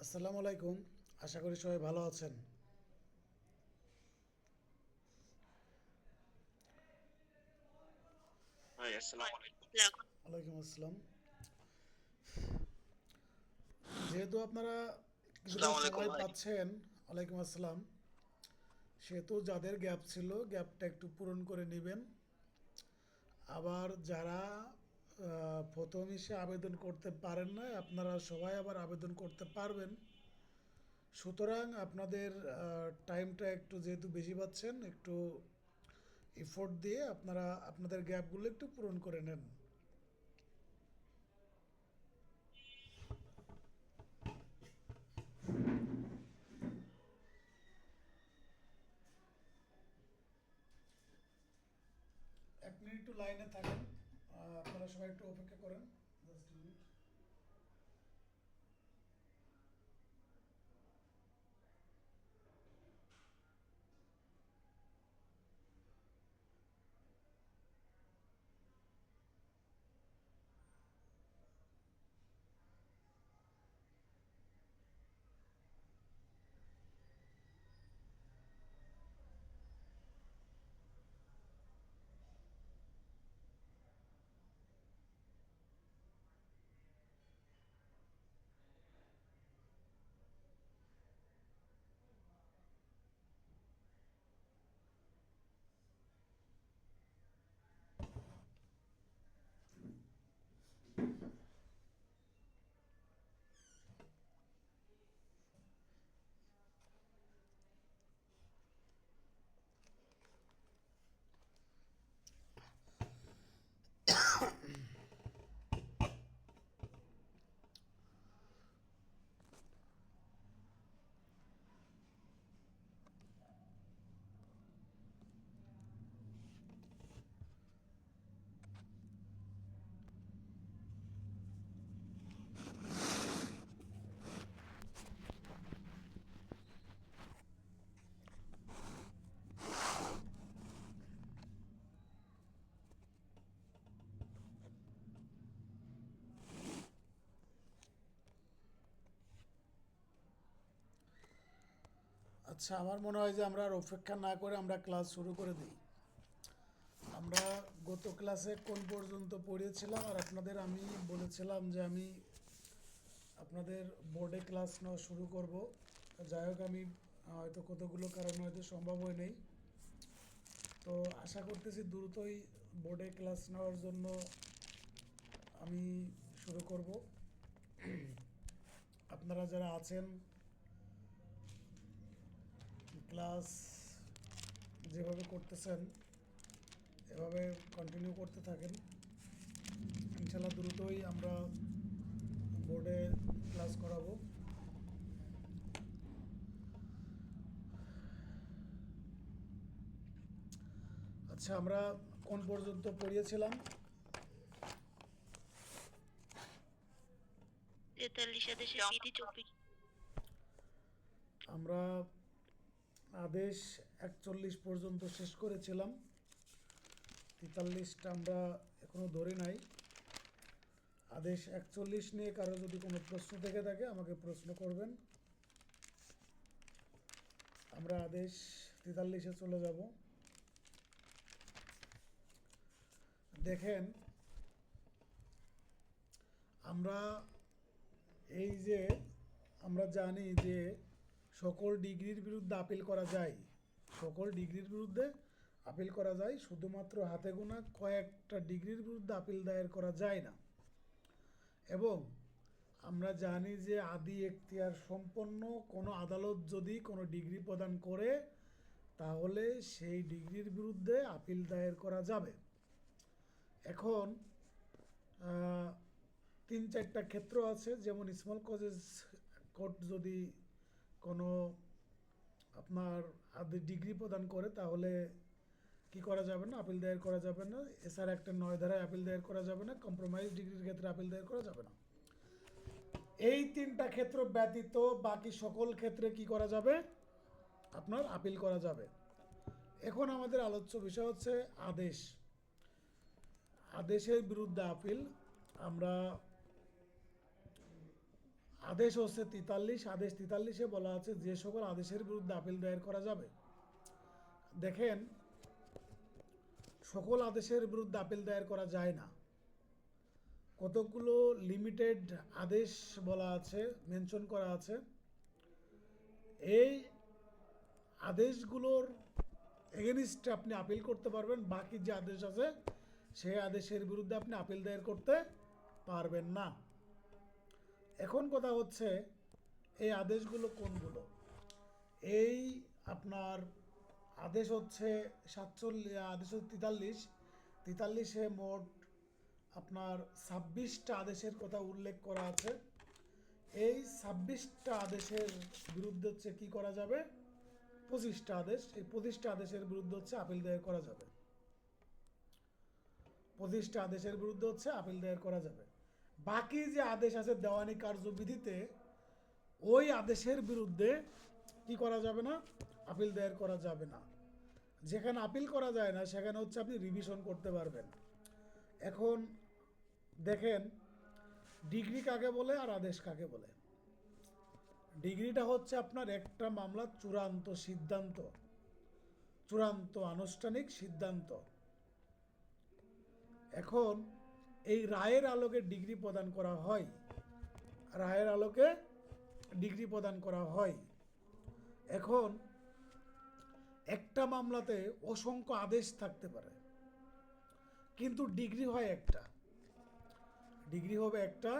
আসসালামু আলাইকুম। আশা করি সবাই ভালো আছেন। ভাই আসসালামু আলাইকুম। ওয়ালাইকুম আসসালাম। যেহেতু আপনারা কিছুটা আসসালামু আলাইকুম সময় ভাই। পাচ্ছেন, ওয়ালাইকুম আসসালাম, সেহেতু যাদের গ্যাপ ছিল গ্যাপটা একটু পূরণ করে নেবেন। আবার যারা প্রথম এসে আবেদন করতে পারেন না, আপনারা সবাই আবার আবেদন করতে পারবেন। সুতরাং আপনাদের টাইমটা একটু যেহেতু বেশি পাচ্ছেন, একটু এফোর্ট দিয়ে আপনারা আপনাদের গ্যাপগুলো একটু পূরণ করে নেন। 1 মিনিট একটু লাইনে থাকেন। আপনারা সবাই একটু অপেক্ষা করেন। Just minute. আচ্ছা, আমার মনে হয় যে আমরা আর অপেক্ষা না করে আমরা ক্লাস শুরু করে দিই। আমরা গত ক্লাসে কোন পর্যন্ত পড়িয়েছিলাম, আর আপনাদের আমি বলেছিলাম যে আমি আপনাদের বোর্ডে ক্লাস নেওয়া শুরু করব। যাই হোক, আমি হয়তো কতগুলো কারণে হয়তো সম্ভব হয় নাই। তো আশা করতেছি দ্রুতই বোর্ডে ক্লাস নেওয়ার জন্য আমি শুরু করব। আপনারা যারা আছেন ক্লাস যেভাবে করতেছেন এভাবে কন্টিনিউ করতে থাকেন। ইনশাল্লাহ দ্রুতই আমরা বোর্ডে ক্লাস করাবো। আচ্ছা, আমরা কোন পর্যন্ত পড়িয়েছিলাম? 43 দেশের বিধি 24। আমরা আদেশ 41 পর্যন্ত শেষ করেছিলাম। 43টা আমরা এখনো ধরে নাই। আদেশ 41 নিয়ে কারো যদি কোনো প্রশ্ন থেকে থাকে আমাকে প্রশ্ন করবেন। আমরা আদেশ 43-এ চলে যাব। দেখেন, আমরা এই যে আমরা জানি যে সকল ডিগ্রির বিরুদ্ধে আপিল করা যায়। সকল ডিগ্রির বিরুদ্ধে আপিল করা যায়, শুধুমাত্র হাতে গোনা কয়েকটা ডিগ্রির বিরুদ্ধে আপিল দায়ের করা যায় না। এবং আমরা জানি যে আদি এখতিয়ার সম্পন্ন কোনো আদালত যদি কোনো ডিগ্রি প্রদান করে তাহলে সেই ডিগ্রির বিরুদ্ধে আপিল দায়ের করা যাবে। এখন আহ, 3-4টা ক্ষেত্র আছে, যেমন স্মল কজেস কোর্ট যদি কোনো আপনার ডিগ্রি প্রদান করে তাহলে কি করা যাবে না, আপিল দায়ের করা যাবে না। এছাড়া একটা 9 ধারায় আপিল দায়ের করা যাবে না। কম্প্রোমাইজ ডিগ্রির ক্ষেত্রে আপিল দায়ের করা যাবে না। এই 3টা ক্ষেত্র ব্যতীত বাকি সকল ক্ষেত্রে কি করা যাবে, আপনার আপিল করা যাবে। এখন আমাদের আলোচ্য বিষয় হচ্ছে আদেশ। আদেশের বিরুদ্ধে আপিল। আমরা আদেশ হচ্ছে 43, আদেশ 43-এ বলা আছে যে সকল আদেশের বিরুদ্ধে আপিল দায়ের করা যাবে। দেখেন, সকল আদেশের বিরুদ্ধে আপিল দায়ের করা যায় না। কতগুলো লিমিটেড আদেশ বলা আছে, মেনশন করা আছে। এই আদেশগুলোর এগেনিস্টে আপনি আপিল করতে পারবেন, বাকি যে আদেশ আছে সেই আদেশের বিরুদ্ধে আপনি আপিল দায়ের করতে পারবেন না। এখন কথা হচ্ছে এই আদেশগুলো কোনগুলো। এই আপনার আদেশ হচ্ছে 47, আদেশ হচ্ছে 43-এ মোট আপনার 26টা আদেশের কথা উল্লেখ করা আছে। এই 26টা আদেশের বিরুদ্ধে হচ্ছে কি করা যাবে, 25টা আদেশ, এই 25টা আদেশের বিরুদ্ধে হচ্ছে আপিল দায়ের করা যাবে। 25টা আদেশের বিরুদ্ধে হচ্ছে আপিল দায়ের করা যাবে। বাকি যে আদেশ আছে দেওয়ানি কার্যবিধিতে, ওই আদেশের বিরুদ্ধে কি করা যাবে না, আপিল দায়ের করা যাবে না। যেখানে আপিল করা যায় না সেখানে হচ্ছে আপনি রিভিশন করতে পারবেন। এখন দেখেন, ডিগ্রি কাকে বলে আর আদেশ কাকে বলে। ডিগ্রিটা হচ্ছে আপনার একটা মামলার চূড়ান্ত সিদ্ধান্ত, চূড়ান্ত আনুষ্ঠানিক সিদ্ধান্ত। এখন এই রায়ের আলোকে ডিগ্রি প্রদান করা হয়, রায়ের আলোকে ডিগ্রি প্রদান করা হয়। এখন একটা মামলাতে অসংখ্য আদেশ থাকতে পারে, কিন্তু ডিগ্রি হয় একটা, ডিগ্রি হবে একটা,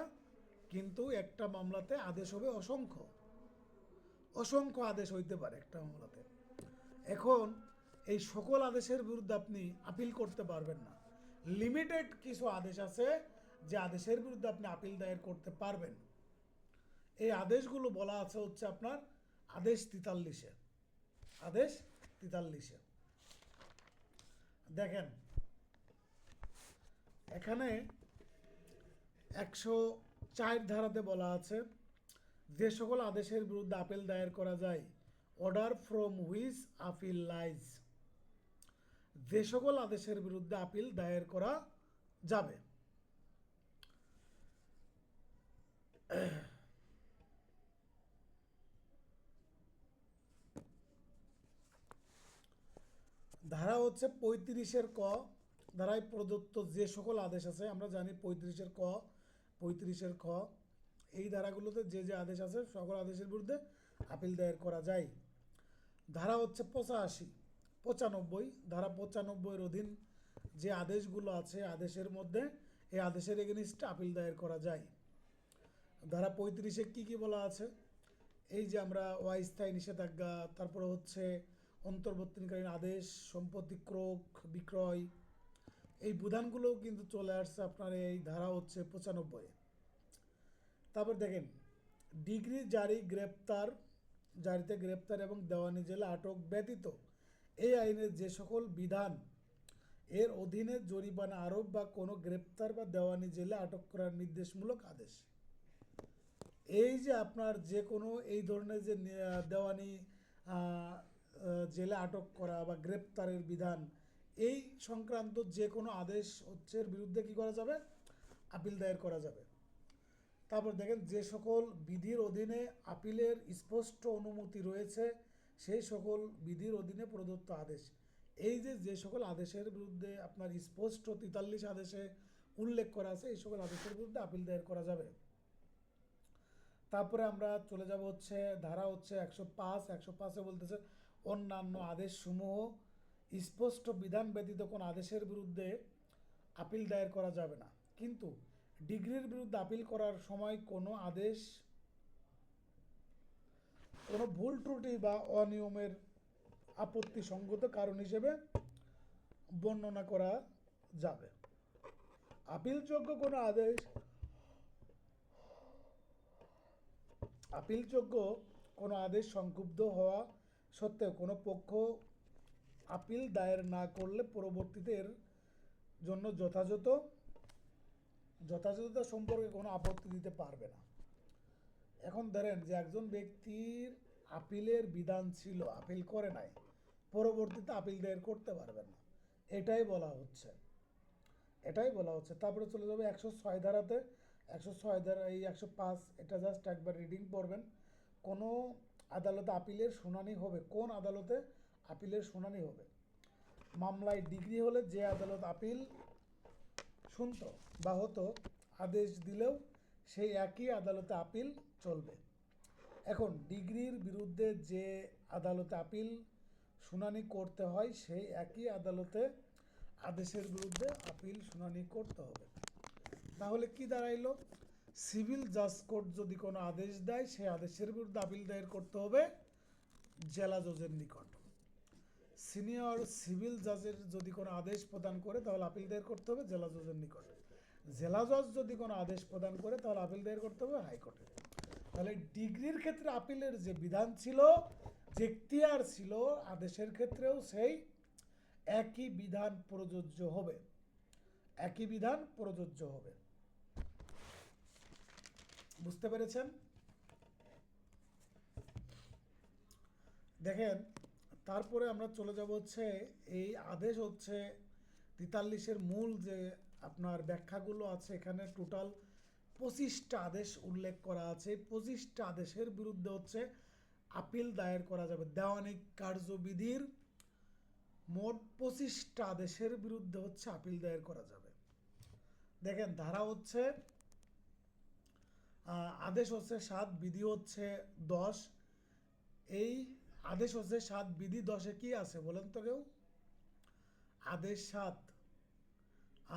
কিন্তু একটা মামলাতে আদেশ হবে অসংখ্য, অসংখ্য আদেশ হইতে পারে একটা মামলাতে। এখন এই সকল আদেশের বিরুদ্ধে আপনি আপিল করতে পারবেন না। লিমিটেড কিছু আদেশ আছে যে আদেশের বিরুদ্ধে আপনি আপিল দায়ের করতে পারবেন। এই আদেশগুলো বলা আছে হচ্ছে আপনার আদেশ 43-এ, আদেশ 43-এ। দেখেন, এখানে 104 ধারাতে বলা আছে যে সকল আদেশের বিরুদ্ধে আপিল দায়ের করা যায়, order from which appeal lies, যে সকল আদেশের বিরুদ্ধে আপিল দায়ের করা যাবে। ধারা হচ্ছে 35-এর ক, ধারায় প্রদত্ত যে সকল আদেশ আছে, আমরা জানি 35-এর ক, 35-এর খ, এই ধারাগুলোতে যে যে আদেশ আছে সকল আদেশের বিরুদ্ধে আপিল দায়ের করা যায়। ধারা হচ্ছে 95, ধারা 95-এর অধীন যে আদেশগুলো আছে আদেশের মধ্যে, এই আদেশের এগেনিস্টে আপিল দায়ের করা যায়। ধারা 35-এ কি কি বলা আছে, এই যে আমরা অস্থায়ী নিষেধাজ্ঞা, তারপরে হচ্ছে অন্তর্বর্তীকালীন আদেশ, সম্পত্তি ক্রয় বিক্রয়, এই বিধানগুলোও কিন্তু চলে আসছে আপনার এই ধারা হচ্ছে 95-এ। তারপর দেখেন, ডিগ্রি জারি, জারিতে গ্রেপ্তার এবং দেওয়ানি জেলে আটক ব্যতীত এই আইনের যে সকল বিধান এর অধীনে জরিমানা আরোপ বা কোনো গ্রেপ্তার বা দেওয়ানি জেলে আটক করার নির্দেশমূলক আদেশ। এই যে আপনার যে কোনো এই ধরনের যে দেওয়ানি জেলে আটক করা বা গ্রেপ্তারের বিধান, এই সংক্রান্ত যে কোনো আদেশ হচ্ছে বিরুদ্ধে কি করা যাবে, আপিল দায়ের করা যাবে। তারপর দেখেন, যে সকল বিধির অধীনে আপিলের স্পষ্ট অনুমতি রয়েছে সেই সকল বিধির অধীনে প্রদত্ত আদেশ। এই যে সকল আদেশের বিরুদ্ধে আপনার স্পষ্ট 43 আদেশে উল্লেখ করা আছে, এই সকল আদেশের বিরুদ্ধে আপিল দায়ের করা যাবে। তারপরে আমরা চলে যাব হচ্ছে ধারা হচ্ছে 105-এ বলতেছে অন্যান্য আদেশ সমূহ, স্পষ্ট বিধান ব্যতীত কোন আদেশের বিরুদ্ধে আপিল দায়ের করা যাবে না। কিন্তু ডিগ্রির বিরুদ্ধে আপিল করার সময় কোনো আদেশ কোনো ভুল ত্রুটি বা অনিয়মের আপত্তি সঙ্গত কারণ হিসেবে বর্ণনা করা যাবে। আপিলযোগ্য কোনো আদেশ, আপিলযোগ্য কোনো আদেশ সংক্ষুব্ধ হওয়া সত্ত্বেও কোনো পক্ষ আপিল দায়ের না করলে পরবর্তীতে এর জন্য যথাযথতা সম্পর্কে কোনো আপত্তি দিতে পারবে না। এখন ধরেন যে একজন ব্যক্তির আপিলের বিধান ছিল, আপিল করে নাই, পরবর্তীতে আপিল দায়ের করতে পারবেন না, এটাই বলা হচ্ছে। তারপরে চলে যাবে 106 ধারাতে। 106 ধারা এই 105 এটা জাস্ট একবার রিডিং পড়বেন। কোনো আদালতে আপিলের শুনানি হবে, কোন আদালতে আপিলের শুনানি হবে? মামলায় ডিগ্রি হলে যে আদালত আপিল শুনতো বা হতো, আদেশ দিলেও সেই একই আদালতে আপিল চলবে। এখন ডিগ্রির বিরুদ্ধে যে আদালতে আপিল শুনানি করতে হয় সেই একই আদালতে আদেশের বিরুদ্ধে আপিল শুনানি করতে হবে। তাহলে কি দাঁড়াইলো? সিভিল জাজ কোর্ট যদি কোনো আদেশ দেয় সেই আদেশের বিরুদ্ধে আপিল দায়ের করতে হবে জেলা জজের নিকট। সিনিয়র সিভিল জাজের যদি কোনো আদেশ প্রদান করে তাহলে আপিল দায়ের করতে হবে জেলা জজের নিকট। জেলা জজ যদি কোনো আদেশ প্রদান করে তাহলে আপিল দায়ের করতে হবে হাইকোর্টে। তাহলে ডিগ্রির ক্ষেত্রে আপিলের যে বিধান ছিল, যে এখতিয়ার ছিল, আদেশের ক্ষেত্রেও সেই একই বিধান প্রযোজ্য হবে, একই বিধান প্রযোজ্য হবে। বুঝতে পেরেছেন? দেখেন, তারপরে আমরা চলে যাব হচ্ছে এই আদেশ হচ্ছে 43-এর মূল যে আপনার ব্যাখ্যাগুলো আছে, এখানে টোটাল 25টা আদেশ উল্লেখ করা আছে। 25টা আদেশের বিরুদ্ধে হচ্ছে আপিল দায়ের করা যাবে। দেওয়ানি কার্যবিধির মোট 25টা আদেশের বিরুদ্ধে হচ্ছে আপিল দায়ের করা যাবে। দেখেন, ধারা হচ্ছে আদেশ হচ্ছে 7, বিধি হচ্ছে 10। এই আদেশ হচ্ছে 7, বিধি 10-এ কি আছে বলেন তো কেউ? আদেশ 7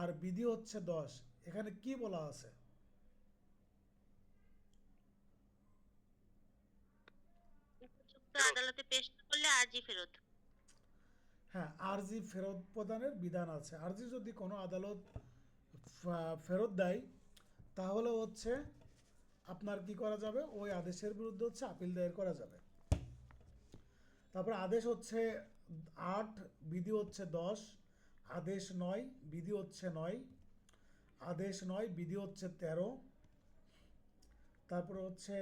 আর বিধি হচ্ছে 10, এখানে কি বলা আছে? উপযুক্ত আদালতে পেশ না করলে আর্জি ফেরত। হ্যাঁ, আর্জি ফেরত প্রদানের বিধান আছে। আর্জি যদি কোনো আদালত ফেরত দেয় তাহলে হচ্ছে আপনার কি করা যাবে? ওই আদেশের বিরুদ্ধে হচ্ছে আপিল দায়ের করা যাবে। তারপর আদেশ হচ্ছে 8, বিধি হচ্ছে 10। আদেশ 9, বিধি হচ্ছে 9। আদেশ 9, বিধি হচ্ছে 13। তারপরে হচ্ছে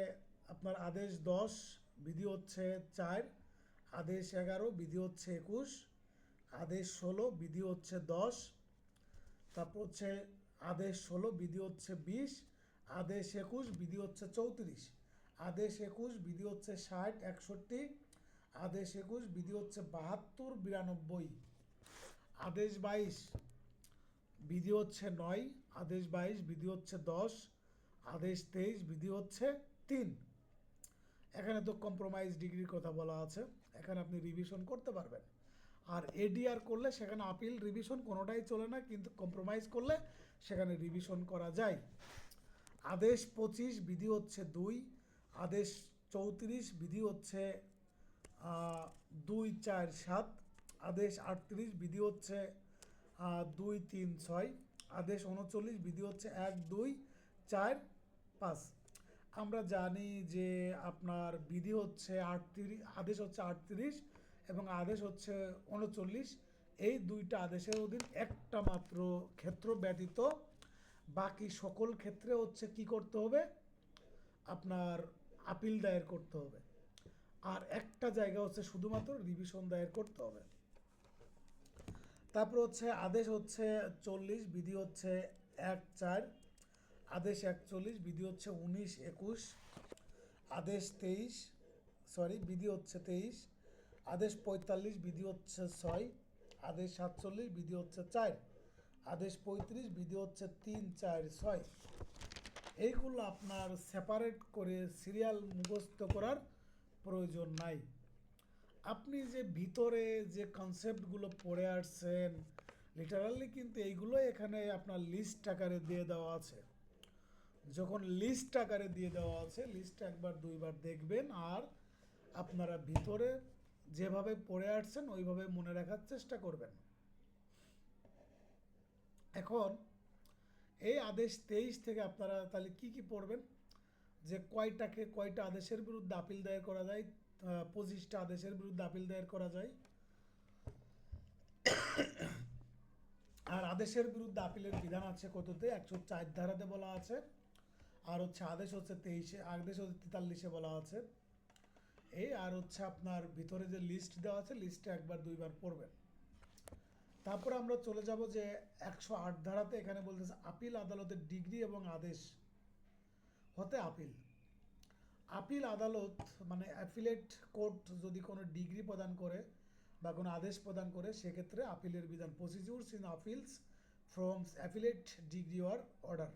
আপনার আদেশ 10, বিধি হচ্ছে 4। আদেশ 11, বিধি হচ্ছে 21। আদেশ 16, বিধি হচ্ছে 10। তারপর হচ্ছে আদেশ 16, বিধি হচ্ছে 20। আদেশ 21, বিধি হচ্ছে 34। আদেশ 21, বিধি হচ্ছে 60, 61। আদেশ 21, বিধি হচ্ছে 72, 92। আদেশ 22, বিধি হচ্ছে 9। আদেশ 22, বিধি হচ্ছে 10। আদেশ 23, বিধি হচ্ছে 3। এখানে তো কম্প্রোমাইজ ডিগ্রির কথা বলা আছে, এখানে আপনি রিভিশন করতে পারবেন। আর এডিআর করলে সেখানে আপিল রিভিশন কোনোটাই চলে না, কিন্তু কম্প্রোমাইজ করলে সেখানে রিভিশন করা যায়। আদেশ 25, বিধি হচ্ছে 2। আদেশ 34, বিধি হচ্ছে 2, 4, 7। আদেশ 38, বিধি হচ্ছে 2, 3, 6। আদেশ 39, বিধি হচ্ছে 1, 2, 4, 5। আমরা জানি যে আপনার বিধি হচ্ছে 38, আদেশ হচ্ছে 38 এবং আদেশ হচ্ছে 39। এই দুইটা আদেশের অধীন একটা মাত্র ক্ষেত্র ব্যতীত বাকি সকল ক্ষেত্রে হচ্ছে কি করতে হবে? আপনার আপিল দায়ের করতে হবে। আর একটা জায়গা হচ্ছে শুধুমাত্র রিভিশন দায়ের করতে হবে। তারপর হচ্ছে আদেশ হচ্ছে 40, বিধি হচ্ছে 1, 4। আদেশ 41, বিধি হচ্ছে 19, 21। আদেশ 23, বিধি হচ্ছে 23। আদেশ 45, বিধি হচ্ছে 6। আদেশ 47, বিধি হচ্ছে 4। আদেশ 35, বিধি হচ্ছে 3, 4, 6। এইগুলো আপনার সেপারেট করে সিরিয়াল মুখস্থ করার প্রয়োজন নাই। আপনি যে ভিতরে যে কনসেপ্টগুলো পড়ে আসছেন লিটারালি কিন্তু এইগুলো এখানে আপনার লিস্ট আকারে দিয়ে দেওয়া আছে। যখন লিস্ট আকারে দিয়ে দেওয়া আছে, লিস্ট একবার দুইবার দেখবেন আর আপনারা ভিতরে যেভাবে পড়ে আসছেন ওইভাবে মনে রাখার চেষ্টা করবেন। এখন এই আদেশ 23 থেকে আপনারা তাহলে কি কি পড়বেন? যে কয়টা আদেশের বিরুদ্ধে আপিল দায়ের করা যায়? 25টা আদেশের বিরুদ্ধে আপিল দায়ের করা যায়। আর আদেশের বিরুদ্ধে আপিলের বিধান আছে কততে? 104 ধারাতে বলা আছে। আর হচ্ছে আদেশ হচ্ছে 23-এ, আদেশ হচ্ছে 43-এ বলা আছে। এই আর হচ্ছে আপনার ভিতরে যে লিস্ট দেওয়া আছে, লিস্টে একবার দুইবার পড়বেন। তারপর আমরা চলে যাব যে 108 ধারাতে, এখানে বলতেছে আপিল আদালতের ডিগ্রি এবং আদেশ হতে আপিল। আপিল আদালত মানে অ্যাপিলেট কোর্ট যদি কোনো ডিগ্রি প্রদান করে বা কোনো আদেশ প্রদান করে সেক্ষেত্রে আপিলের বিধান, procedures in আপিলস from appellate degree or order.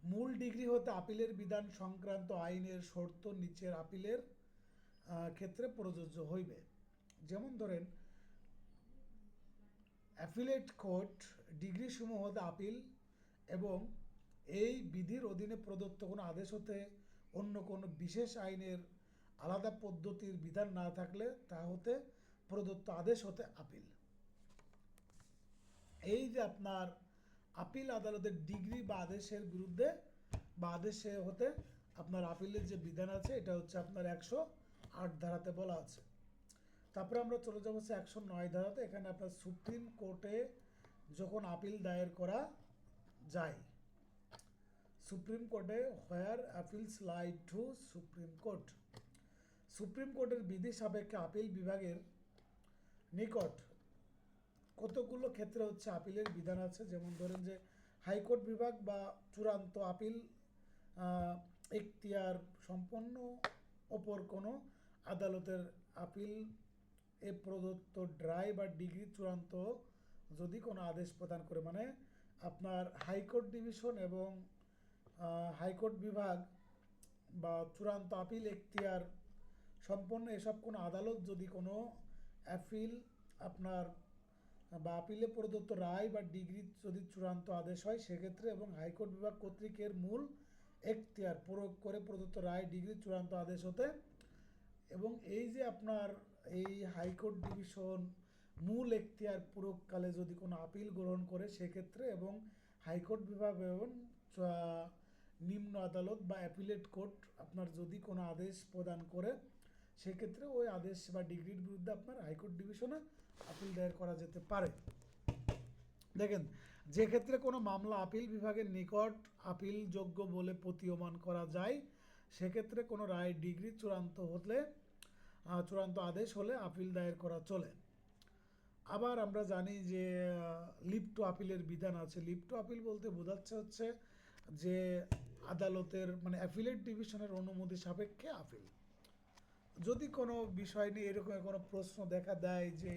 মূল ডিগ্রি হতে আপিলের বিধান সংক্রান্ত আইনের শর্ত নিচের আপিলের ক্ষেত্রে প্রযোজ্য হইবে। যেমন ধরেন অ্যাপিলেট কোর্ট ডিগ্রি সমূহ হতে আপিল এবং এই বিধির অধীনে প্রদত্ত কোনো আদেশ হতে অন্য কোনো বিশেষ আইনের আলাদা পদ্ধতির বিধান না থাকলে তা হতে প্রদত্ত আদেশ হতে আপিল। এই যে আপনার আপিল আদালতের ডিগ্রি বা আদেশের বিরুদ্ধে বা আদেশে হতে আপনার আপিলের যে বিধান আছে এটা হচ্ছে আপনার 108 ধারাতে বলা আছে। তারপরে আমরা চলে যাবো 109 ধারাতে। এখানে আপনার সুপ্রিম কোর্টে যখন আপিল দায়ের করা যায়, সুপ্রিম কোর্টে where appeals lie to supreme court, supreme কোর্টের বিধি সাপেক্ষে আপিল বিভাগের নিকট কতগুলো ক্ষেত্রে হচ্ছে আপিলের বিধান আছে। যেমন ধরেন যে হাইকোর্ট বিভাগ বা চূড়ান্ত আপিল এখতিয়ার সম্পন্ন অপর কোনো আদালতের আপিল এ প্রদত্ত ড্রাই বা ডিগ্রি চূড়ান্ত যদি কোনো আদেশ প্রদান করে, মানে আপনার হাইকোর্ট ডিভিশন এবং হাইকোর্ট বিভাগ বা চূড়ান্ত আপিল এখতিয়ার সম্পন্ন এসব কোনো আদালত যদি কোনো অ্যাপিল আপনার বা আপিলে প্রদত্ত রায় বা ডিগ্রি যদি চূড়ান্ত আদেশ হয় সেক্ষেত্রে এবং হাইকোর্ট বিভাগ কর্তৃক এর মূল এখতিয়ার প্রয়োগ করে প্রদত্ত রায় ডিগ্রি চূড়ান্ত আদেশ হতে, এবং এই যে আপনার এই হাইকোর্ট ডিভিশন মূল এখতিয়ার প্রয়োগকালে যদি কোনো আপিল গ্রহণ করে সেক্ষেত্রে এবং হাইকোর্ট বিভাগ এবং নিম্ন আদালত বা অ্যাপিলেট কোর্ট আপনার যদি কোনো আদেশ প্রদান করে সেক্ষেত্রে ওই আদেশ বা ডিগ্রির বিরুদ্ধে আপনার হাইকোর্ট ডিভিশনে আপিল দায়ের করা যেতে পারে। দেখেন, যে ক্ষেত্রে কোনো মামলা আপিল বিভাগের নিকট আপিলযোগ্য বলে প্রতীয়মান করা যায় সেক্ষেত্রে কোনো রায় ডিগ্রি চূড়ান্ত হলে চূড়ান্ত আদেশ হলে আপিল দায়ের করা চলে। আবার আমরা জানি যে লিভ টু আপিলের বিধান আছে। লিভ টু আপিল বলতে বোঝাচ্ছে হচ্ছে যে আদালতের মানে অ্যাপিলেট ডিভিশনের অনুমতি সাপেক্ষে আপিল। যদি কোনো বিষয় নিয়ে এরকম কোনো প্রশ্ন দেখা দেয় যে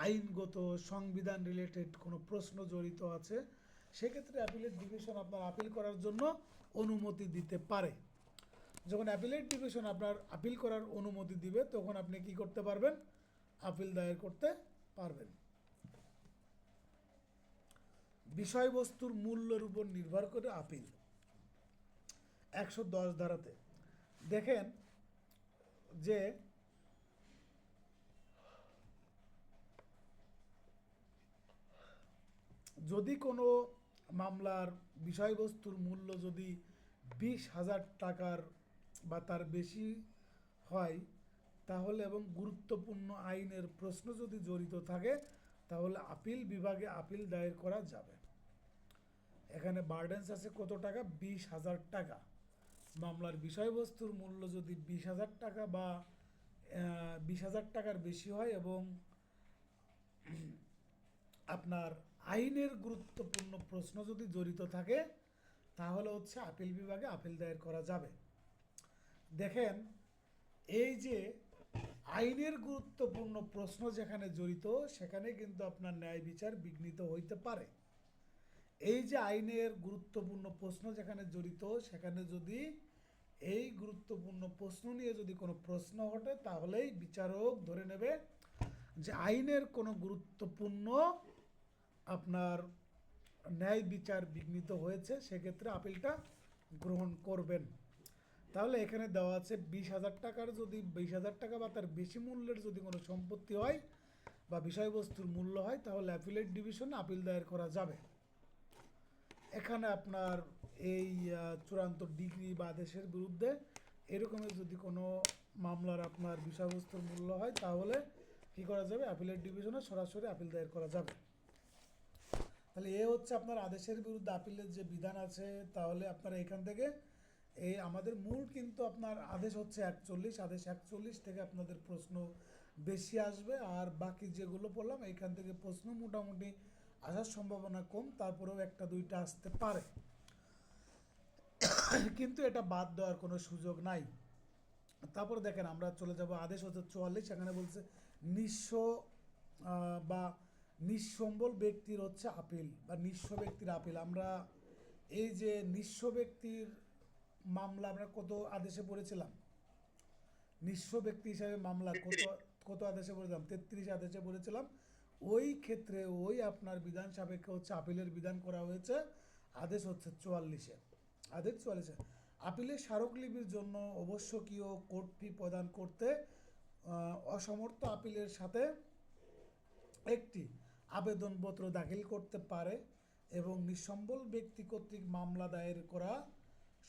আইনগত সংবিধান রিলেটেড কোনো প্রশ্ন জড়িত আছে সেক্ষেত্রে অ্যাপিলেট ডিভিশন আপনার আপিল করার জন্য অনুমতি দিতে পারে। যখন অ্যাপিলেট ডিভিশন আপনার আপিল করার অনুমতি দিবে তখন আপনি কি করতে পারবেন? আপিল দায়ের করতে পারবেন। বিষয়বস্তুর মূল্যের উপর নির্ভর করে আপিল 110 ধারাতে দেখেন যে যদি কোনো মামলার বিষয়বস্তুর মূল্য যদি 20,000 টাকার বা তার বেশি হয় তাহলে এবং গুরুত্বপূর্ণ আইনের প্রশ্ন যদি জড়িত থাকে তাহলে আপিল বিভাগে আপিল দায়ের করা যাবে। এখানে বার্ডেন্স আছে কত টাকা? 20,000 টাকা। মামলার বিষয়বস্তুর মূল্য যদি 20,000 টাকা বা 20,000 টাকার বেশি হয় এবং আপনার আইনের গুরুত্বপূর্ণ প্রশ্ন যদি জড়িত থাকে তাহলে হচ্ছে আপিল বিভাগে আপিল দায়ের করা যাবে। দেখেন, এই যে আইনের গুরুত্বপূর্ণ প্রশ্ন যেখানে জড়িত সেখানে কিন্তু আপনার ন্যায় বিচার বিঘ্নিত হইতে পারে। এই যে আইনের গুরুত্বপূর্ণ প্রশ্ন যেখানে জড়িত সেখানে যদি এই গুরুত্বপূর্ণ প্রশ্ন নিয়ে যদি কোনো প্রশ্ন ওঠে তাহলেই বিচারক ধরে নেবে যে আইনের কোনো গুরুত্বপূর্ণ আপনার ন্যায় বিচার বিঘ্নিত হয়েছে, সেক্ষেত্রে আপিলটা গ্রহণ করবেন। তাহলে এখানে দেওয়া আছে 20,000 টাকার যদি 20,000 টাকা বা তার বেশি মূল্যের যদি কোনো সম্পত্তি হয় বা বিষয়বস্তুর মূল্য হয় তাহলে অ্যাপিলেট ডিভিশনে আপিল দায়ের করা যাবে। এখানে আপনার এই চূড়ান্ত ডিগ্রি বা আদেশের বিরুদ্ধে এরকমের যদি কোনো মামলার আপনার বিষয়বস্তুর মূল্য হয় তাহলে কি করা যাবে? অ্যাপিলেট ডিভিশনে সরাসরি আপিল দায়ের করা যাবে। তাহলে এ হচ্ছে আপনার আদেশের বিরুদ্ধে আপিলের যে বিধান আছে। তাহলে আপনারা এখান থেকে এই আমাদের মূল কিন্তু আপনার আদেশ হচ্ছে 41, আদেশ 41 থেকে আপনাদের প্রশ্ন বেশি আসবে আর বাকি যেগুলো বললাম এইখান থেকে প্রশ্ন মোটামুটি আসার সম্ভাবনা কম, তারপরেও একটা দুইটা আসতে পারে। কিন্তু এটা বাদ দেওয়ার কোনো সুযোগ নাই। তারপর দেখেন আমরা চলে যাব আদেশ হচ্ছে 44, সেখানে বলছে নিঃস্ব বা নিঃসম্বল ব্যক্তির হচ্ছে আপিল বা নিঃস্ব ব্যক্তির আপিল। আমরা এই যে নিঃস্ব ব্যক্তির মামলা আমরা কত আদেশে পড়েছিলাম, নিঃস্ব ব্যক্তি হিসাবে মামলা কত 33 কত আদেশে পড়েছিলাম, 33 আদেশে পড়েছিলাম। ওই ক্ষেত্রে ওই আপনার বিধান সাপেক্ষে হচ্ছে আপিলের বিধান করা হয়েছে আদেশ হচ্ছে 44-এ। আদেশ 44-এ আপিলের স্মারকলিপির জন্য আবশ্যকীয় কোর্ট ফি প্রদান করতে অসমর্থ আপিলের সাথে একটি আবেদনপত্র দাখিল করতে পারে এবং নিঃসম্বল ব্যক্তি কর্তৃক মামলা দায়ের করা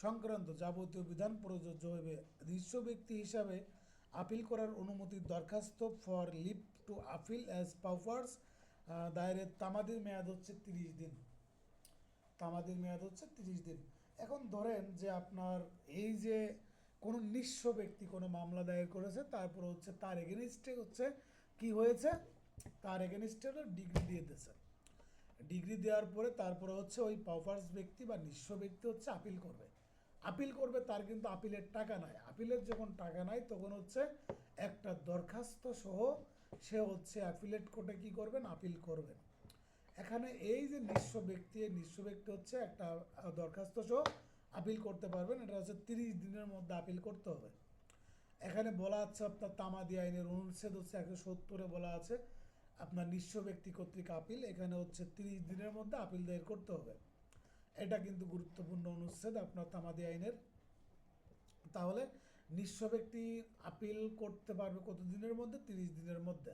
সংক্রান্ত যাবতীয় বিধান প্রযোজ্য হইবে। নিঃস্ব ব্যক্তি হিসাবে আপিল করার অনুমতির দরখাস্ত for leave to appeal as powers দায়েরের তামাদির মেয়াদ হচ্ছে 30 দিন। তামাদির মেয়াদ হচ্ছে 30 দিন। এখন ধরেন যে আপনার এই যে কোনো নিঃস্ব ব্যক্তি কোনো মামলা দায়ের করেছে, তারপর হচ্ছে তার এগেনিস্টে হচ্ছে কি হয়েছে, তার এগেনিস্টে ডিগ্রি দিয়ে দিয়েছে। ডিগ্রি দেওয়ার পরে তারপরে হচ্ছে ওই পাওয়ার্স ব্যক্তি বা নিঃস্ব ব্যক্তি হচ্ছে আপিল করবে। আপিল করবে, তার কিন্তু আপিলের টাকা নাই। আপিলের যখন টাকা নাই তখন হচ্ছে একটা দরখাস্ত সহ সে হচ্ছে অ্যাপিলেট কোর্টে কী করবেন, আপিল করবেন। এখানে এই যে নিঃস্ব ব্যক্তি, এই নিঃস্ব ব্যক্তি হচ্ছে একটা দরখাস্ত সহ আপিল করতে পারবেন। এটা হচ্ছে 30 দিনের মধ্যে আপিল করতে হবে। এখানে বলা আছে আপনার তামাদি আইনের অনুচ্ছেদ হচ্ছে 170-এ বলা আছে আপনার নিঃস্ব ব্যক্তি কর্তৃক আপিল, এখানে হচ্ছে 30 দিনের মধ্যে আপিল দায়ের করতে হবে। এটা কিন্তু গুরুত্বপূর্ণ অনুচ্ছেদ আপনার তামাদি আইনের। তাহলে নিঃস্ব ব্যক্তি আপিল করতে পারবে কত দিনের মধ্যে, 30 দিনের মধ্যে।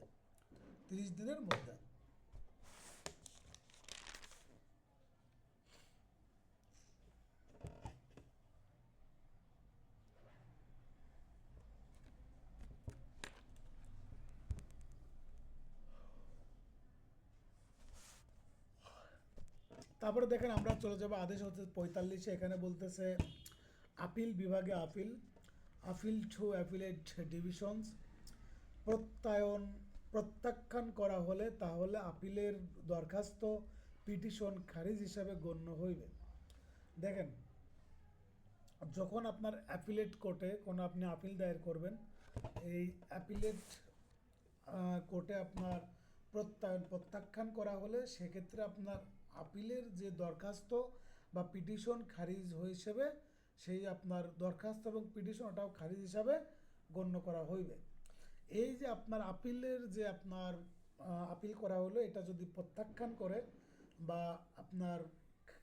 30 দিনের মধ্যে। তারপরে দেখেন আমরা চলে যাবো আদেশ হচ্ছে 45-এ, এখানে বলতেছে আপিল বিভাগে appeal, appeal two appellate divisions প্রত্যাখ্যান করা হলে তাহলে আপিলের দরখাস্ত পিটিশন খারিজ হিসাবে গণ্য হইবে। দেখেন যখন আপনার অ্যাপিলেট কোর্টে কোনো আপনি আপিল দায়ের করবেন, এই অ্যাপিলেট কোর্টে আপনার প্রত্যাখ্যান করা হলে সেক্ষেত্রে আপনার আপিলের যে দরখাস্ত বা পিটিশন খারিজ হিসেবে সেই আপনার দরখাস্ত এবং পিটিশন ওটাও খারিজ হিসাবে গণ্য করা হইবে। এই যে আপনার আপিলের যে আপনার আপিল করা হলো, এটা যদি প্রত্যাখ্যান করে বা আপনার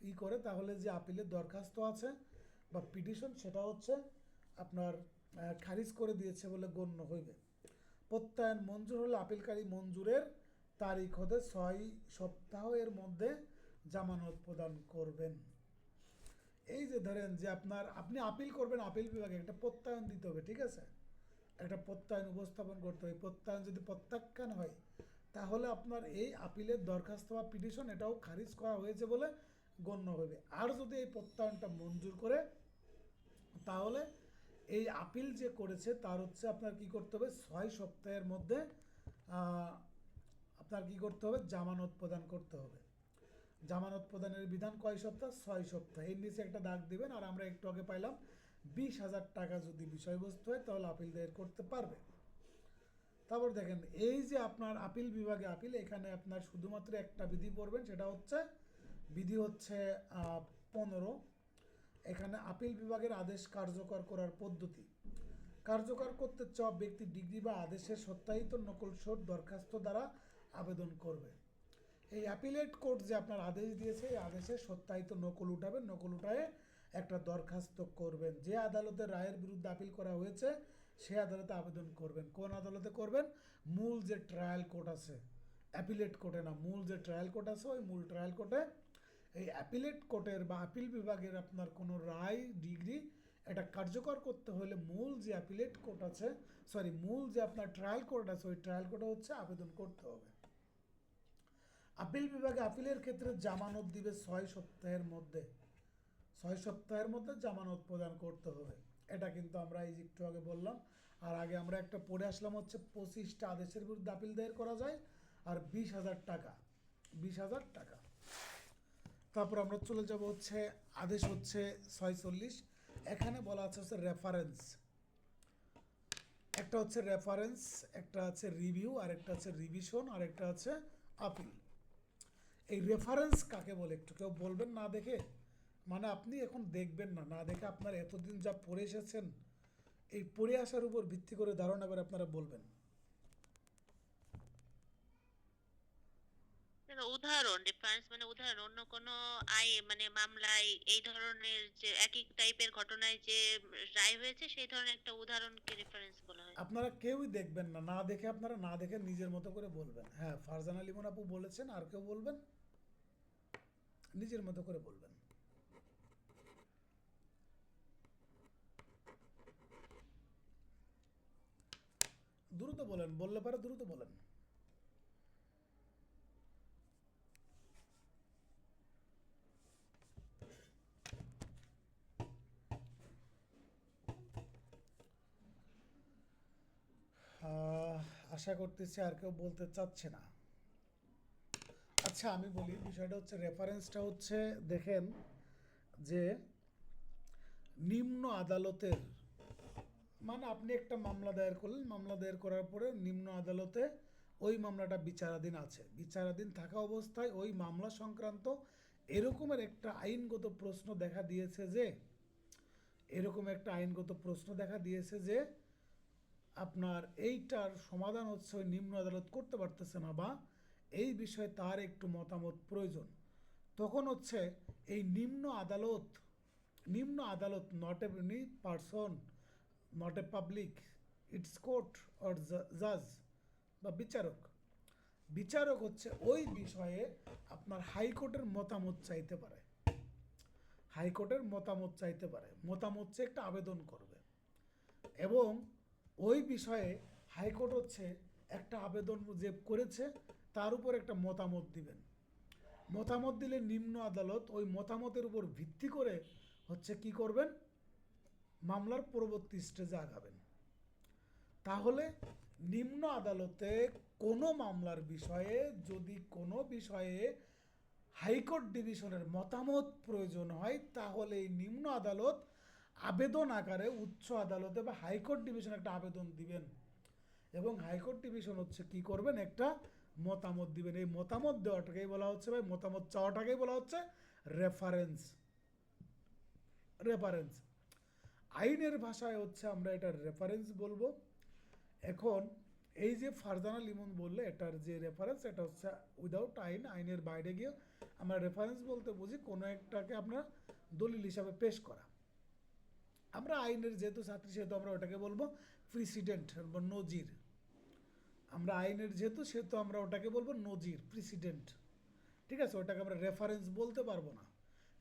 ই করে, তাহলে যে আপিলের দরখাস্ত আছে বা পিটিশন সেটা হচ্ছে আপনার খারিজ করে দিয়েছে বলে গণ্য হইবে। প্রত্যয়ন মঞ্জুর হলে আপিলকারী মঞ্জুরের তারিখ হতে 6 সপ্তাহ এর মধ্যে জামানত প্রদান করবেন। এই যে ধরেন যে আপনি আপিল করবেন, আপিল বিভাগে একটা প্রত্যয়ন দিতে হবে, ঠিক আছে, একটা প্রত্যয়ন উপস্থাপন করতে হবে। প্রত্যয়ন যদি প্রত্যাখ্যান হয় তাহলে আপনার এই আপিলের দরখাস্ত বা পিটিশন এটাও খারিজ করা হয়েছে বলে গণ্য হবে। আর যদি এই প্রত্যয়নটা মঞ্জুর করে তাহলে এই আপিল যে করেছে তার হচ্ছে আপনার কি করতে হবে, 6 সপ্তাহের মধ্যে আপনার কি করতে হবে, জামানত প্রদান করতে হবে। জামানত প্রদানের বিধান কয় সপ্তাহ, 6 সপ্তাহ। এর নিচে একটা দাগ দিবেন। আর আমরা একটু আগে পাইলাম 20,000 টাকা যদি বিষয়বস্তু হয় তাহলে আপিল দায়ের করতে পারবে। তারপর দেখেন এই যে আপনার আপিল বিভাগে আপিল, এখানে আপনার শুধুমাত্র একটা বিধি পড়বেন, সেটা হচ্ছে বিধি হচ্ছে 15। এখানে আপিল বিভাগের আদেশ কার্যকর করার পদ্ধতি। কার্যকর করতে চাওয়া ব্যক্তি ডিগ্রি বা আদেশের সত্যায়িত নকল সহ দরখাস্ত দ্বারা আবেদন করবে। এই অ্যাপিলেট কোর্ট যে আপনার আদেশ দিয়েছে, এই আদেশের সত্যায়িত নকল উঠাবেন, নকল উঠায়ে একটা দরখাস্ত করবেন। যে আদালতের রায়ের বিরুদ্ধে আপিল করা হয়েছে সে আদালতে আবেদন করবেন। কোন আদালতে করবেন, মূল যে ট্রায়াল কোর্ট আছে, অ্যাপিলেট কোর্টে না, মূল যে ট্রায়াল কোর্ট আছে ওই মূল ট্রায়াল কোর্টে। এই অ্যাপিলেট কোর্টের বা আপিল বিভাগের আপনার কোনো রায় ডিগ্রি এটা কার্যকর করতে হলে মূল যে অ্যাপিলেট কোর্ট আছে, মূল যে আপনার ট্রায়াল কোর্ট আছে ওই ট্রায়াল কোর্টে হচ্ছে আবেদন করতে হবে। আপিল বিভাগে আপিলের ক্ষেত্রে জামানত দিবে 6 সপ্তাহের মধ্যে। 6 সপ্তাহের মধ্যে জামানত প্রদান করতে হবে। এটা কিন্তু আমরা এই একটু আগে বললাম। আর আগে আমরা একটা পড়ে আসলাম হচ্ছে 25টা আদেশের বিরুদ্ধে আপিল দায়ের করা যায় আর 20,000 টাকা। 20,000 টাকা। তারপর আমরা চলে যাব হচ্ছে আদেশ হচ্ছে 46। এখানে বলা আছে হচ্ছে রেফারেন্স। একটা হচ্ছে রেফারেন্স, একটা আছে রিভিউ, আর একটা আছে রিভিশন, আর একটা আছে আপিল। এই রেফারেন্স কাকে বলে একটু কেউ বলবেন না দেখে? মানে আপনি এখন দেখবেন না, না দেখে আপনার এতদিন যা পড়ে এসেছেন এই পড়ে আসার উপর ভিত্তি করে ধারণা করে আপনারা বলবেন। উদাহরণ, রেফারেন্স মানে উদাহরণ, অন্য কোনো মানে মামলায় এই ধরনের যে একই টাইপের ঘটনায় যে রায় হয়েছে সেই ধরনের একটা উদাহরণকে রেফারেন্স বলা হয়। আপনারা কেউই দেখবেন না, না দেখে আপনারা না দেখে নিজের মতো করে বলবেন। হ্যাঁ, ফারজানা লিমন আপু বলেছেন, আর কেউ বলবেন? নিজের মতো করে বলবেন। দ্রুত বলেন, বললে পারে দ্রুত বলেন। আশা করতেছি আর কেউ বলতে চাচ্ছে না। আচ্ছা আমি বলি, বিষয়টা হচ্ছে রেফারেন্সটা হচ্ছে, দেখেন যে নিম্ন আদালতের, মানে আপনি একটা মামলা দায়ের করলেন, মামলা দায়ের করার পরে নিম্ন আদালতে ওই মামলাটা বিচারাধীন আছে, বিচারাধীন থাকা অবস্থায় ওই মামলা সংক্রান্ত এরকমের একটা আইনগত প্রশ্ন দেখা দিয়েছে যে, এরকম একটা আইনগত প্রশ্ন দেখা দিয়েছে যে আপনার এইটার সমাধান হচ্ছে ওই নিম্ন আদালত করতে পারতেছে না, বা এই বিষয়ে তার একটু মতামত প্রয়োজন। তখন হচ্ছে এই নিম্ন আদালত not any person, not a public, it's court or জাজ বা বিচারক, বিচারক হচ্ছে ওই বিষয়ে আপনার হাইকোর্টের মতামত চাইতে পারে, হাইকোর্টের মতামত চাইতে পারে, মতামত চেয়ে একটা আবেদন করবে, এবং ওই বিষয়ে হাইকোর্ট হচ্ছে একটা আবেদন যে করেছে তার উপর একটা মতামত দিবেন। মতামত দিলে নিম্ন আদালত ওই মতামতের উপর ভিত্তি করে হচ্ছে কি করবেন, মামলার পরবর্তী স্টেজে আগাবেন। তাহলে নিম্ন আদালতে কোনো মামলার বিষয়ে যদি কোনো বিষয়ে হাইকোর্ট ডিভিশনের মতামত প্রয়োজন হয়, তাহলে এই নিম্ন আদালত আবেদন আকারে উচ্চ আদালতে বা হাইকোর্ট ডিভিশনে একটা আবেদন দিবেন, এবং হাইকোর্ট ডিভিশন হচ্ছে কি করবেন, একটা মতামত দিবেন। এই মতামত দেওয়াটাকেই বলা হচ্ছে, ভাই মতামত চাওয়াটাকেই বলা হচ্ছে রেফারেন্স। রেফারেন্স আইনের ভাষায় হচ্ছে আমরা এটার রেফারেন্স বলবো। এখন এই যে ফারজানা লিমন বললে এটার যে রেফারেন্স, এটা হচ্ছে উইদাউট আইন, আইনের বাইরে গিয়ে আমরা রেফারেন্স বলতে বুঝি কোনো একটাকে আমরা দলিল হিসাবে পেশ করা। আমরা আইনের যেহেতু ছাত্রী সেহেতু আমরা ওটাকে বলবো প্রিসিডেন্ট বা নজির। আমরা আইনের যেহেতু সেহেতু আমরা ওটাকে বলবো নজির, প্রিসিডেন্ট। ঠিক আছে, ওটাকে আমরা রেফারেন্স বলতে পারবো না,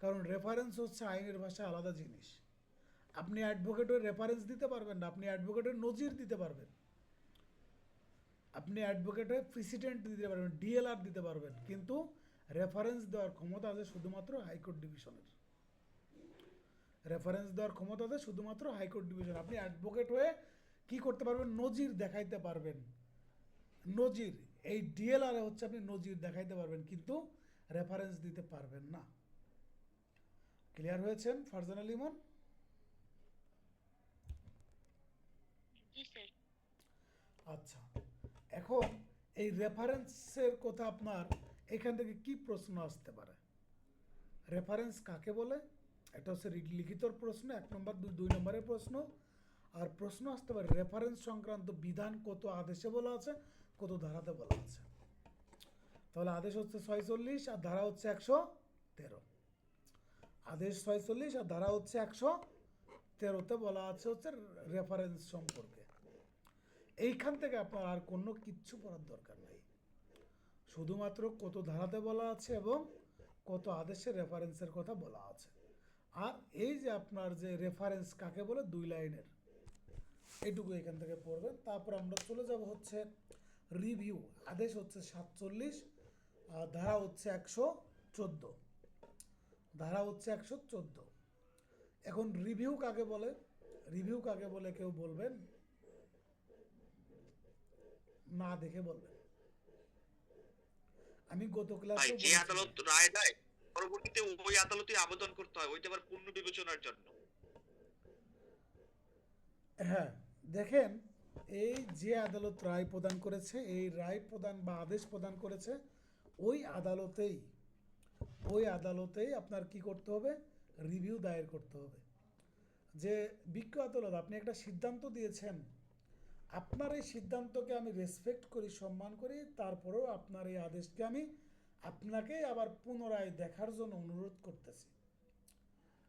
কারণ রেফারেন্স হচ্ছে আইনের ভাষায় আলাদা জিনিস। আপনি অ্যাডভোকেটের রেফারেন্স দিতে পারবেন না, আপনি অ্যাডভোকেটের নজির দিতে পারবেন, আপনি অ্যাডভোকেটের প্রিসিডেন্ট দিতে পারবেন, ডিএলআর দিতে পারবেন, কিন্তু রেফারেন্স দেওয়ার ক্ষমতা আছে শুধুমাত্র হাইকোর্ট ডিভিশনের। রেফারেন্স দেওয়ার ক্ষমতা আছে শুধুমাত্র হাইকোর্ট ডিভিশন। আপনি অ্যাডভোকেট হয়ে কি করতে পারবেন, নজির দেখাইতে পারবেন। নজির, এই ডিএলআর হচ্ছে আপনি নজির দেখাইতে পারবেন, কিন্তু রেফারেন্স দিতে পারবেন না। ক্লিয়ার হয়েছেন ফারজানা লিমন? জি স্যার। আচ্ছা, এখন এই রেফারেন্সের কথা আপনার এখান থেকে কি প্রশ্ন আসতে পারে? রেফারেন্স কাকে বলে? এটা হচ্ছে লিখিত প্রশ্ন 1 নম্বর, 2 নম্বরের প্রশ্ন। আর প্রশ্ন আসতে পারে রেফারেন্স সংক্রান্ত বিধান কত আদেশে বলা আছে, কত ধারাতে বলা আছে। তাহলে আদেশ হচ্ছে 46 আর ধারা হচ্ছে 113। আদেশ 46 আর ধারা হচ্ছে 113তে বলা আছে হচ্ছে রেফারেন্স সম্পর্কে। এইখান থেকে আপনার আর কোনো কিচ্ছু পড়ার দরকার নেই, শুধুমাত্র কত ধারাতে বলা আছে এবং কত আদেশের রেফারেন্সের কথা বলা আছে। আর এই যে আপনার যে রেফারেন্স কাকে বলে 2 লাইনের, এইটুকু এখান থেকে পড়বেন। তারপর আমরা চলে যাব হচ্ছে রিভিউ। আদেশ হচ্ছে 47 আর ধারা হচ্ছে 114। ধারা হচ্ছে 114। এখন রিভিউ কাকে বলে? রিভিউ কাকে বলে কেউ বলবেন? না দেখে বলবেন। আমি গত ভাই ক্লাসেও যে বলেছিলাম, আদালত রায় দেয় পরবর্তীতে ওই আদালতে আবেদন করতে হয় ওইটা আবার পূর্ণ বিবেচনার জন্য। হ্যাঁ, দেখেন, এই যে আদালত রায় প্রদান করেছে, এই রায় প্রদান বা আদেশ প্রদান করেছে, ওই আদালতেই ওই আদালতেই আপনার কি করতে হবে, রিভিউ দায়ের করতে হবে। যে বিজ্ঞ আদালত আপনি একটা সিদ্ধান্ত দিয়েছেন, আপনার এই সিদ্ধান্তকে আমি রেসপেক্ট করি, সম্মান করি, তারপরেও আপনার এই আদেশকে আমি আপনাকে আবার পুনরায় দেখার জন্য অনুরোধ করতেছি।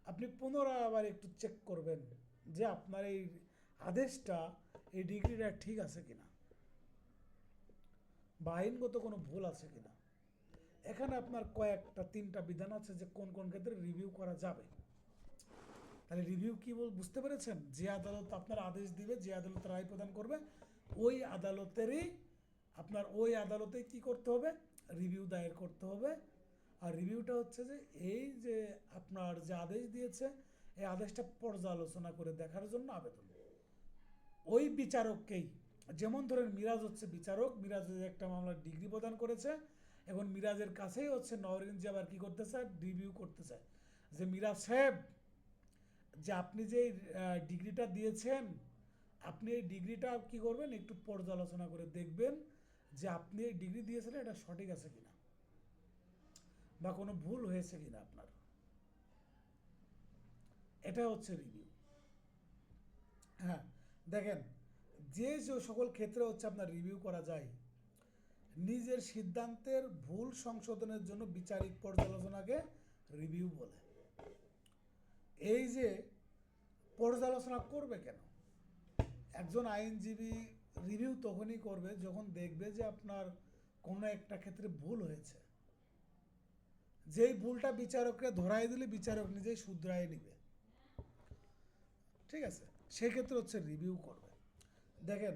আপনি পুনরায় আবার একটু চেক করবেন যে আপনার এই আদেশটা, এই ডিগ্রিটা ঠিক আছে কিনা, বা আইনগত কোনো ভুল আছে কিনা। এখানে আপনার কয়েকটা 3টা বিধান আছে যে কোন কোন ক্ষেত্রে রিভিউ করা যাবে। তাহলে রিভিউ কি বুঝতে পেরেছেন? যে আদালত আপনার আদেশ দিবে, যে আদালত রায় প্রদান করবে, ওই আদালতেরই আপনার ওই আদালতেই কি করতে হবে, রিভিউ দায়ের করতে হবে। আর রিভিউটা হচ্ছে যে এই যে আপনার যে আদেশ দিয়েছে, এই আদেশটা পর্যালোচনা করে দেখার জন্য আবেদন। ওই বিচারককেই, যেমন ধরেন মিরাজ হচ্ছে বিচারক, মিরাজ একটা মামলার ডিগ্রি প্রদান করেছে, এখন মিরাজের কাছেই হচ্ছে নওরিন যে আবার কি করতে চায়, রিভিউ করতে চায় যে মিরাজ সাহেব, যে আপনি যে ডিগ্রিটা দিয়েছেন, আপনি এই ডিগ্রিটা কি করবেন, একটু পর্যালোচনা করে দেখবেন যে আপনি এই ডিগ্রি দিয়েছেন এটা সঠিক আছে কিনা, বা কোনো ভুল হয়েছে কিনা আপনার। এটা হচ্ছে রিভিউ। হ্যাঁ, দেখেন, যে সকল ক্ষেত্রে হচ্ছে আপনার রিভিউ করা যায়, নিজের সিদ্ধান্তের ভুল সংশোধনের জন্য বিচারিক পর্যালোচনাকে রিভিউ বলে। এই যে পর্যালোচনা করবে কেন, একজন আইনজীবী রিভিউ তখনই করবে যখন দেখবে যে আপনার কোনো একটা ক্ষেত্রে ভুল হয়েছে। যেই ভুলটা বিচারককে ধরাই দিলে বিচারক নিজেই শুধরায় নিবে, ঠিক আছে, সেক্ষেত্রে হচ্ছে রিভিউ করবে। দেখেন,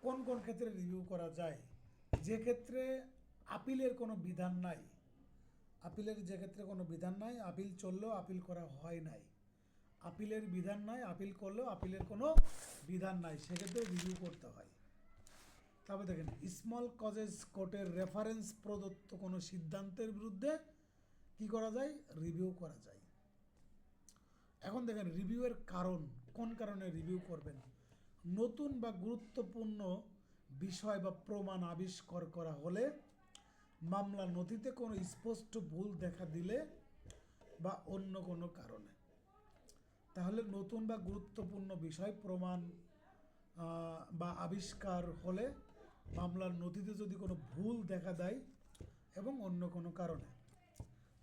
কোন কোন ক্ষেত্রে রিভিউ করা যায়, যে ক্ষেত্রে আপিলের কোনো বিধান নাই, আপিলের যে ক্ষেত্রে কোনো বিধান নাই, আপিল চললেও আপিল করা হয় নাই, আপিলের বিধান নাই, আপিল করলেও আপিলের কোনো বিধান নাই, সেক্ষেত্রে রিভিউ করতে হয়। তারপর দেখেন, স্মল কজেস কোর্টের রেফারেন্স প্রদত্ত কোনো সিদ্ধান্তের বিরুদ্ধে কি করা যায়, রিভিউ করা যায়। এখন দেখেন রিভিউয়ের কারণ, কোন কারণে রিভিউ করবেন। নতুন বা গুরুত্বপূর্ণ বিষয় বা প্রমাণ আবিষ্কার করা হলে, মামলা নথিতে কোনো স্পষ্ট ভুল দেখা দিলে, বা অন্য কোনো কারণে। তাহলে নতুন বা গুরুত্বপূর্ণ বিষয়, প্রমাণ বা আবিষ্কার হলে, মামলার নথিতে যদি কোনো ভুল দেখা দেয়, এবং অন্য কোনো কারণে।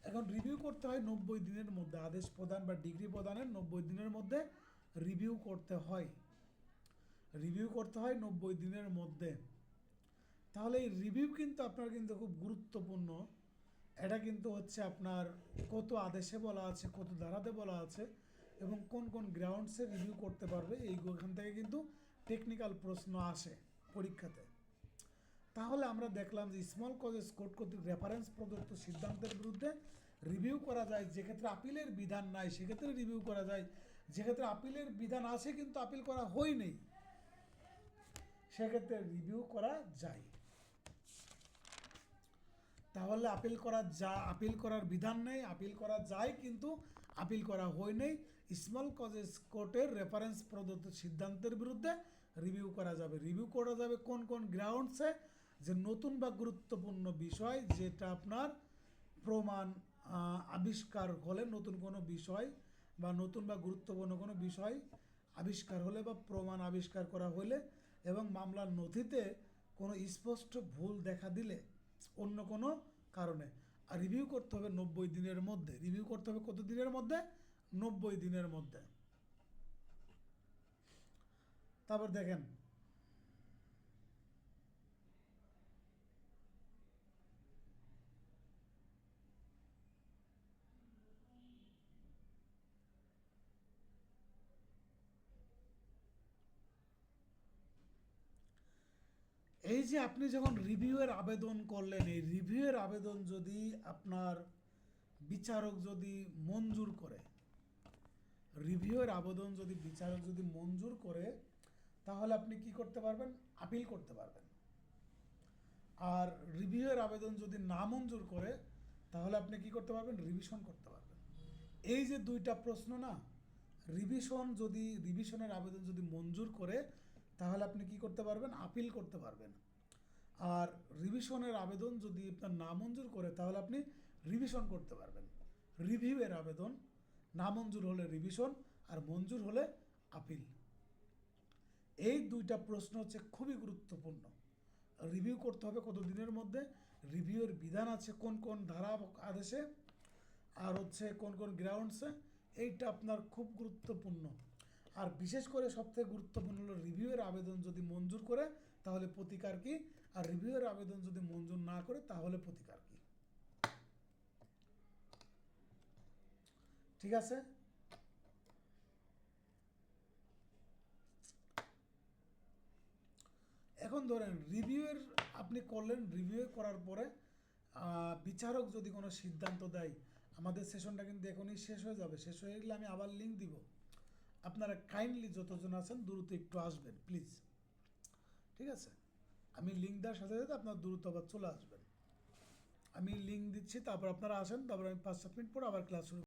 এখন রিভিউ করতে হয় 90 দিনের মধ্যে, আদেশ প্রদান বা ডিগ্রি প্রদানের 90 দিনের মধ্যে রিভিউ করতে হয়, রিভিউ করতে হয় 90 দিনের মধ্যে। তাহলে এই রিভিউ কিন্তু আপনার কিন্তু খুব গুরুত্বপূর্ণ। এটা কিন্তু হচ্ছে আপনার কত আদেশে বলা আছে, কত ধারাতে বলা আছে, এবং কোন কোন গ্রাউন্ডসে রিভিউ করতে পারবে, এইখান থেকে কিন্তু টেকনিক্যাল প্রশ্ন আসে পরীক্ষাতে। তাহলে আমরা দেখলাম যে স্মল কজেস কোর্ট কর্তৃক রেফারেন্স প্রদত্ত সিদ্ধান্তের বিরুদ্ধে রিভিউ করা যায়। যেক্ষেত্রে আপিলের বিধান নাই সেক্ষেত্রে রিভিউ করা যায়, যেক্ষেত্রে আপিলের বিধান আছে কিন্তু আপিল করা হয়নি, সেক্ষেত্রে রিভিউ করা যায়। তাহলে আপিল করার বিধান নেই, আপিল করা যায় কিন্তু আপিল করা হয় নাই, স্মল কজেস কোর্টের রেফারেন্স প্রদত্ত সিদ্ধান্তের বিরুদ্ধে রিভিউ করা যাবে। রিভিউ করা যাবে কোন কোন গ্রাউন্ডসে, যে নতুন বা গুরুত্বপূর্ণ বিষয়, যেটা আপনার প্রমাণ আবিষ্কার হলে, নতুন কোনো বিষয় বা নতুন বা গুরুত্বপূর্ণ কোনো বিষয় আবিষ্কার হলে বা প্রমাণ আবিষ্কার করা হলে, এবং মামলার নথিতে কোনো স্পষ্ট ভুল দেখা দিলে, অন্য কোনো কারণে। আর রিভিউ করতে হবে 90 দিনের মধ্যে। রিভিউ করতে হবে কত দিনের মধ্যে, 90 দিনের মধ্যে। তারপর দেখেন, এই যে আপনি যখন রিভিউয়ের আবেদন করলেন, এই রিভিউয়ের আবেদন যদি আপনার বিচারক যদি মঞ্জুর করে, রিভিউয়ের আবেদন যদি বিচারক যদি মঞ্জুর করে তাহলে আপনি কি করতে পারবেন? আপিল করতে পারবেন। আর রিভিউয়ের আবেদন যদি না মঞ্জুর করে তাহলে আপনি কি করতে পারবেন? রিভিশন করতে পারবেন। এই যে দুইটা প্রশ্ন না, রিভিশনের আবেদন যদি মঞ্জুর করে তাহলে আপনি কি করতে পারবেন? আপিল করতে পারবেন। আর রিভিশনের আবেদন যদি আপনার না মঞ্জুর করে তাহলে আপনি রিভিশন করতে পারবেন। রিভিউয়ের আবেদন না মঞ্জুর হলে রিভিশন, আর মঞ্জুর হলে আপিল। এই দুইটা প্রশ্ন হচ্ছে খুবই গুরুত্বপূর্ণ। রিভিউ করতে হবে কত দিনের মধ্যে, রিভিউয়ের বিধান আছে কোন কোন ধারা আদেশে, আর হচ্ছে কোন কোন গ্রাউন্ডসে, এইটা আপনার খুব গুরুত্বপূর্ণ। আর বিশেষ করে সবথেকে গুরুত্বপূর্ণ হলো রিভিউয়ের আবেদন যদি মঞ্জুর করে তাহলে প্রতিকার কি, আর রিভিউয়ের আবেদন যদি মঞ্জুর না করে তাহলে প্রতিকার কি। ঠিক আছে? এখন ধরেন রিভিউয়ের আপনি করলেন, রিভিউ করার পরে বিচারক যদি কোনো সিদ্ধান্ত দেয়, আমাদের সেশনটা কিন্তু এখনই শেষ হয়ে যাবে। শেষ হয়ে গেলে আমি আবার লিঙ্ক দিব, আপনারা কাইন্ডলি যতজন আছেন দ্রুত একটু আসবেন প্লিজ। ঠিক আছে? আমি লিঙ্ক দেওয়ার সাথে সাথে আপনার দ্রুত আবার চলে আসবেন। আমি লিঙ্ক দিচ্ছি, তারপর আপনারা আসেন, তারপর আমি 5-7 মিনিট পর আবার ক্লাস শুরু